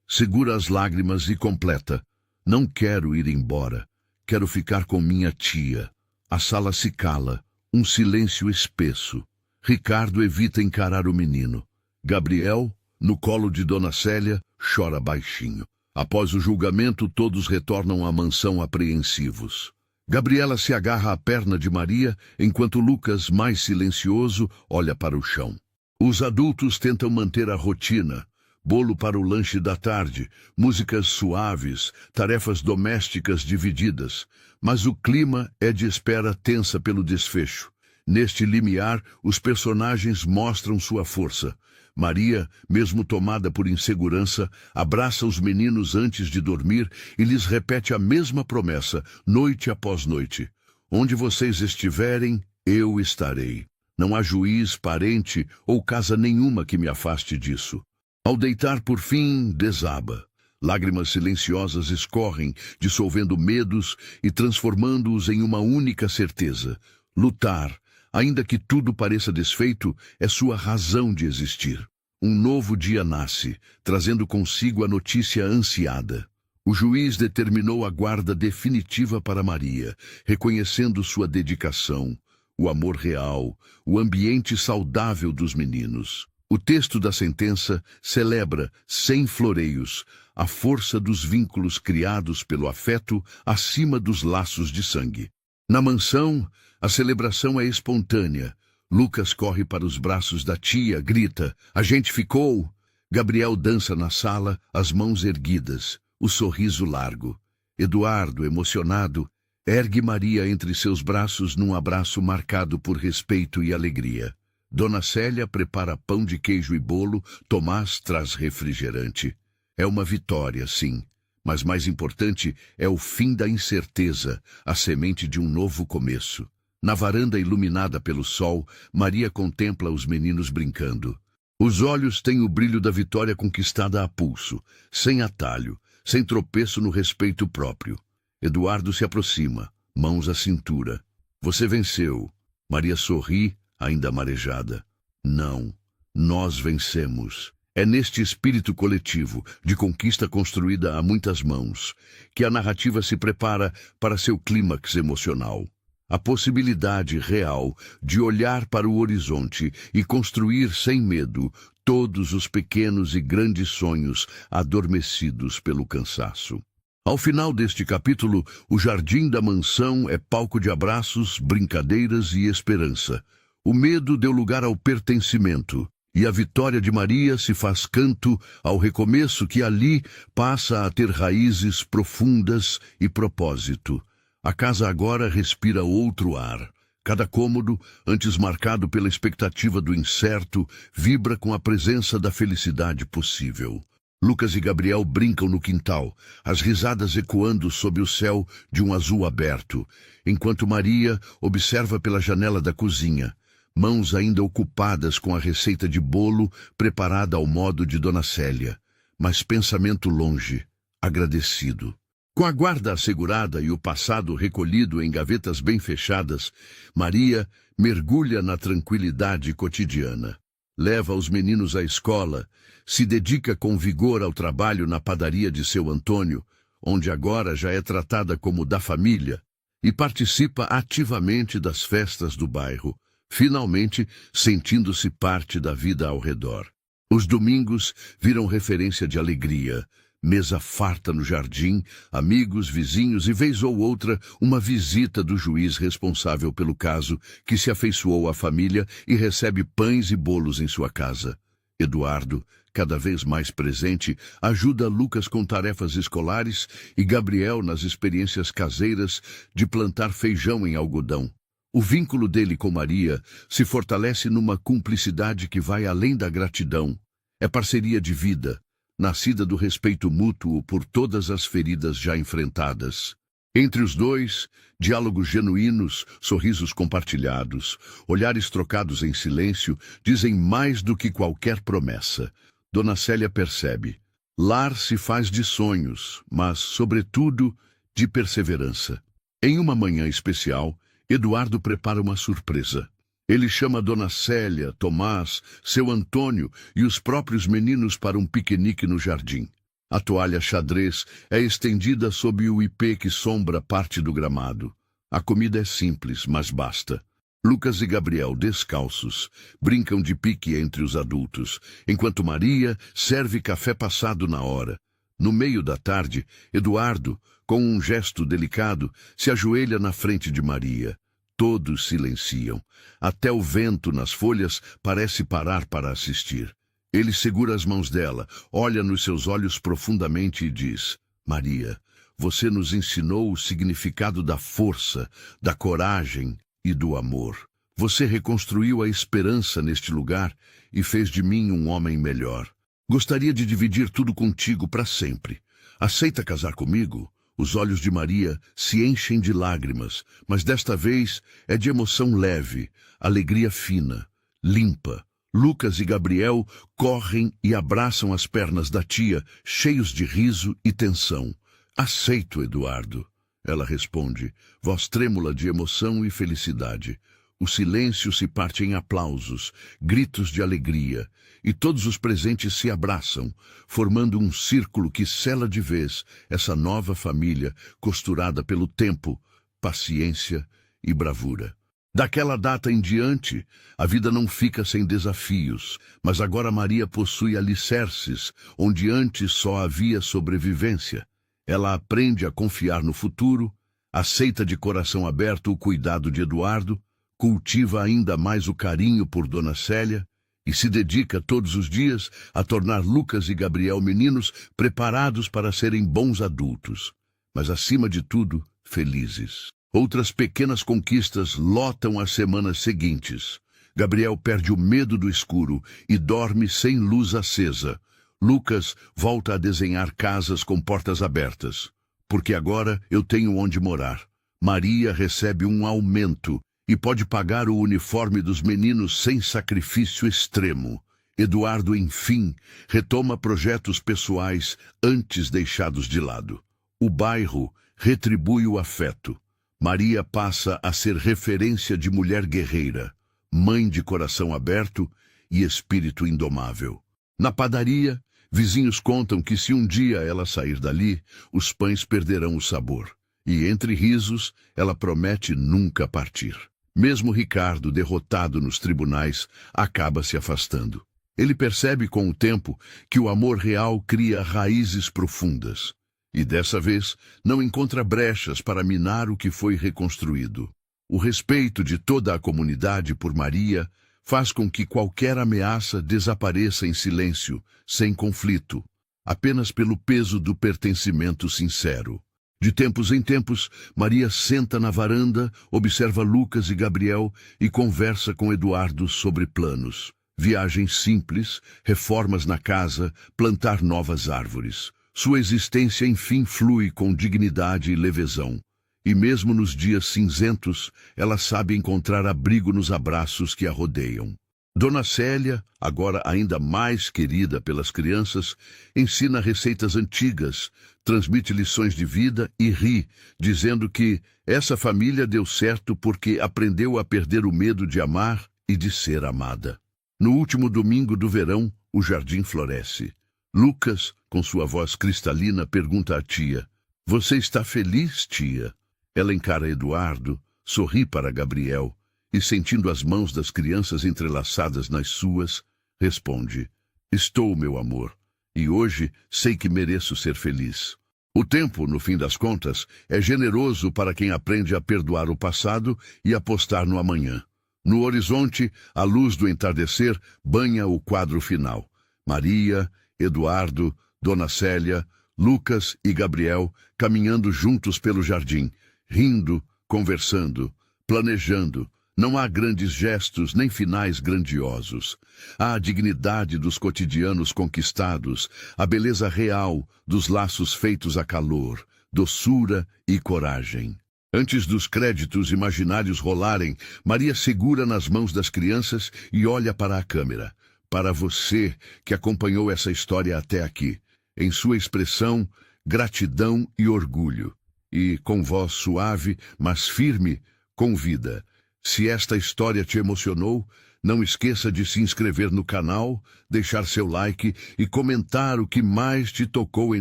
Segura as lágrimas e completa. Não quero ir embora. Quero ficar com minha tia. A sala se cala. Um silêncio espesso. Ricardo evita encarar o menino. Gabriel, no colo de Dona Célia, chora baixinho. Após o julgamento, todos retornam à mansão apreensivos. Gabriela se agarra à perna de Maria, enquanto Lucas, mais silencioso, olha para o chão. Os adultos tentam manter a rotina. Bolo para o lanche da tarde, músicas suaves, tarefas domésticas divididas. Mas o clima é de espera tensa pelo desfecho. Neste limiar, os personagens mostram sua força. Maria, mesmo tomada por insegurança, abraça os meninos antes de dormir e lhes repete a mesma promessa, noite após noite. Onde vocês estiverem, eu estarei. Não há juiz, parente ou casa nenhuma que me afaste disso. Ao deitar por fim, desaba. Lágrimas silenciosas escorrem, dissolvendo medos e transformando-os em uma única certeza. Lutar, ainda que tudo pareça desfeito, é sua razão de existir. Um novo dia nasce, trazendo consigo a notícia ansiada. O juiz determinou a guarda definitiva para Maria, reconhecendo sua dedicação, o amor real, o ambiente saudável dos meninos. O texto da sentença celebra, sem floreios, a força dos vínculos criados pelo afeto acima dos laços de sangue. Na mansão, a celebração é espontânea. Lucas corre para os braços da tia, grita, a gente ficou! Gabriel dança na sala, as mãos erguidas, o sorriso largo. Eduardo, emocionado, ergue Maria entre seus braços num abraço marcado por respeito e alegria. Dona Célia prepara pão de queijo e bolo, Tomás traz refrigerante. É uma vitória, sim, mas mais importante é o fim da incerteza, a semente de um novo começo. Na varanda iluminada pelo sol, Maria contempla os meninos brincando. Os olhos têm o brilho da vitória conquistada a pulso, sem atalho, sem tropeço no respeito próprio. Eduardo se aproxima, mãos à cintura. Você venceu. Maria sorri, ainda marejada. Não, nós vencemos. É neste espírito coletivo, de conquista construída a muitas mãos, que a narrativa se prepara para seu clímax emocional. A possibilidade real de olhar para o horizonte e construir sem medo todos os pequenos e grandes sonhos adormecidos pelo cansaço. Ao final deste capítulo, o jardim da mansão é palco de abraços, brincadeiras e esperança. O medo deu lugar ao pertencimento, e a vitória de Maria se faz canto ao recomeço que ali passa a ter raízes profundas e propósito. A casa agora respira outro ar. Cada cômodo, antes marcado pela expectativa do incerto, vibra com a presença da felicidade possível. Lucas e Gabriel brincam no quintal, as risadas ecoando sob o céu de um azul aberto, enquanto Maria observa pela janela da cozinha, mãos ainda ocupadas com a receita de bolo preparada ao modo de Dona Célia, mas pensamento longe, agradecido. Com a guarda assegurada e o passado recolhido em gavetas bem fechadas, Maria mergulha na tranquilidade cotidiana. Leva os meninos à escola, se dedica com vigor ao trabalho na padaria de seu Antônio, onde agora já é tratada como da família, e participa ativamente das festas do bairro, finalmente sentindo-se parte da vida ao redor. Os domingos viram referência de alegria, mesa farta no jardim, amigos, vizinhos e, vez ou outra, uma visita do juiz responsável pelo caso, que se afeiçoou à família e recebe pães e bolos em sua casa. Eduardo, cada vez mais presente, ajuda Lucas com tarefas escolares e Gabriel nas experiências caseiras de plantar feijão em algodão. O vínculo dele com Maria se fortalece numa cumplicidade que vai além da gratidão. É parceria de vida, nascida do respeito mútuo por todas as feridas já enfrentadas. Entre os dois, diálogos genuínos, sorrisos compartilhados, olhares trocados em silêncio, dizem mais do que qualquer promessa. Dona Célia percebe. Lar se faz de sonhos, mas, sobretudo, de perseverança. Em uma manhã especial, Eduardo prepara uma surpresa. Ele chama Dona Célia, Tomás, seu Antônio e os próprios meninos para um piquenique no jardim. A toalha xadrez é estendida sob o ipê que sombra parte do gramado. A comida é simples, mas basta. Lucas e Gabriel, descalços, brincam de pique entre os adultos, enquanto Maria serve café passado na hora. No meio da tarde, Eduardo, com um gesto delicado, se ajoelha na frente de Maria. Todos silenciam. Até o vento nas folhas parece parar para assistir. Ele segura as mãos dela, olha nos seus olhos profundamente e diz: Maria, você nos ensinou o significado da força, da coragem e do amor. Você reconstruiu a esperança neste lugar e fez de mim um homem melhor. Gostaria de dividir tudo contigo para sempre. Aceita casar comigo? Os olhos de Maria se enchem de lágrimas, mas desta vez é de emoção leve, alegria fina, limpa. Lucas e Gabriel correm e abraçam as pernas da tia, cheios de riso e tensão. Aceito, Eduardo. Ela responde, voz trêmula de emoção e felicidade. O silêncio se parte em aplausos, gritos de alegria, e todos os presentes se abraçam, formando um círculo que sela de vez essa nova família costurada pelo tempo, paciência e bravura. Daquela data em diante, a vida não fica sem desafios, mas agora Maria possui alicerces, onde antes só havia sobrevivência. Ela aprende a confiar no futuro, aceita de coração aberto o cuidado de Eduardo, cultiva ainda mais o carinho por Dona Célia e se dedica todos os dias a tornar Lucas e Gabriel meninos preparados para serem bons adultos, mas acima de tudo, felizes. Outras pequenas conquistas lotam as semanas seguintes. Gabriel perde o medo do escuro e dorme sem luz acesa. Lucas volta a desenhar casas com portas abertas, porque agora eu tenho onde morar. Maria recebe um aumento e pode pagar o uniforme dos meninos sem sacrifício extremo. Eduardo, enfim, retoma projetos pessoais antes deixados de lado. O bairro retribui o afeto. Maria passa a ser referência de mulher guerreira, mãe de coração aberto e espírito indomável. Na padaria, vizinhos contam que se um dia ela sair dali, os pães perderão o sabor. E entre risos, ela promete nunca partir. Mesmo Ricardo, derrotado nos tribunais, acaba se afastando. Ele percebe com o tempo que o amor real cria raízes profundas. E dessa vez não encontra brechas para minar o que foi reconstruído. O respeito de toda a comunidade por Maria faz com que qualquer ameaça desapareça em silêncio, sem conflito, apenas pelo peso do pertencimento sincero. De tempos em tempos, Maria senta na varanda, observa Lucas e Gabriel e conversa com Eduardo sobre planos. Viagens simples, reformas na casa, plantar novas árvores. Sua existência, enfim, flui com dignidade e levezão. E mesmo nos dias cinzentos, ela sabe encontrar abrigo nos abraços que a rodeiam. Dona Célia, agora ainda mais querida pelas crianças, ensina receitas antigas, transmite lições de vida e ri, dizendo que essa família deu certo porque aprendeu a perder o medo de amar e de ser amada. No último domingo do verão, o jardim floresce. Lucas, com sua voz cristalina, pergunta à tia: "Você está feliz, tia?" Ela encara Eduardo, sorri para Gabriel e, sentindo as mãos das crianças entrelaçadas nas suas, responde: "Estou, meu amor, e hoje sei que mereço ser feliz." O tempo, no fim das contas, é generoso para quem aprende a perdoar o passado e apostar no amanhã. No horizonte, a luz do entardecer banha o quadro final. Maria, Eduardo, Dona Célia, Lucas e Gabriel caminhando juntos pelo jardim, rindo, conversando, planejando. Não há grandes gestos nem finais grandiosos. Há a dignidade dos cotidianos conquistados, a beleza real dos laços feitos a calor, doçura e coragem. Antes dos créditos imaginários rolarem, Maria segura nas mãos das crianças e olha para a câmera. Para você que acompanhou essa história até aqui, em sua expressão, gratidão e orgulho. E, com voz suave, mas firme, convida: se esta história te emocionou, não esqueça de se inscrever no canal, deixar seu like e comentar o que mais te tocou em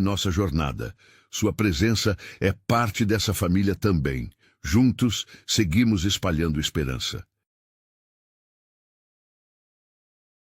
nossa jornada. Sua presença é parte dessa família também. Juntos, seguimos espalhando esperança.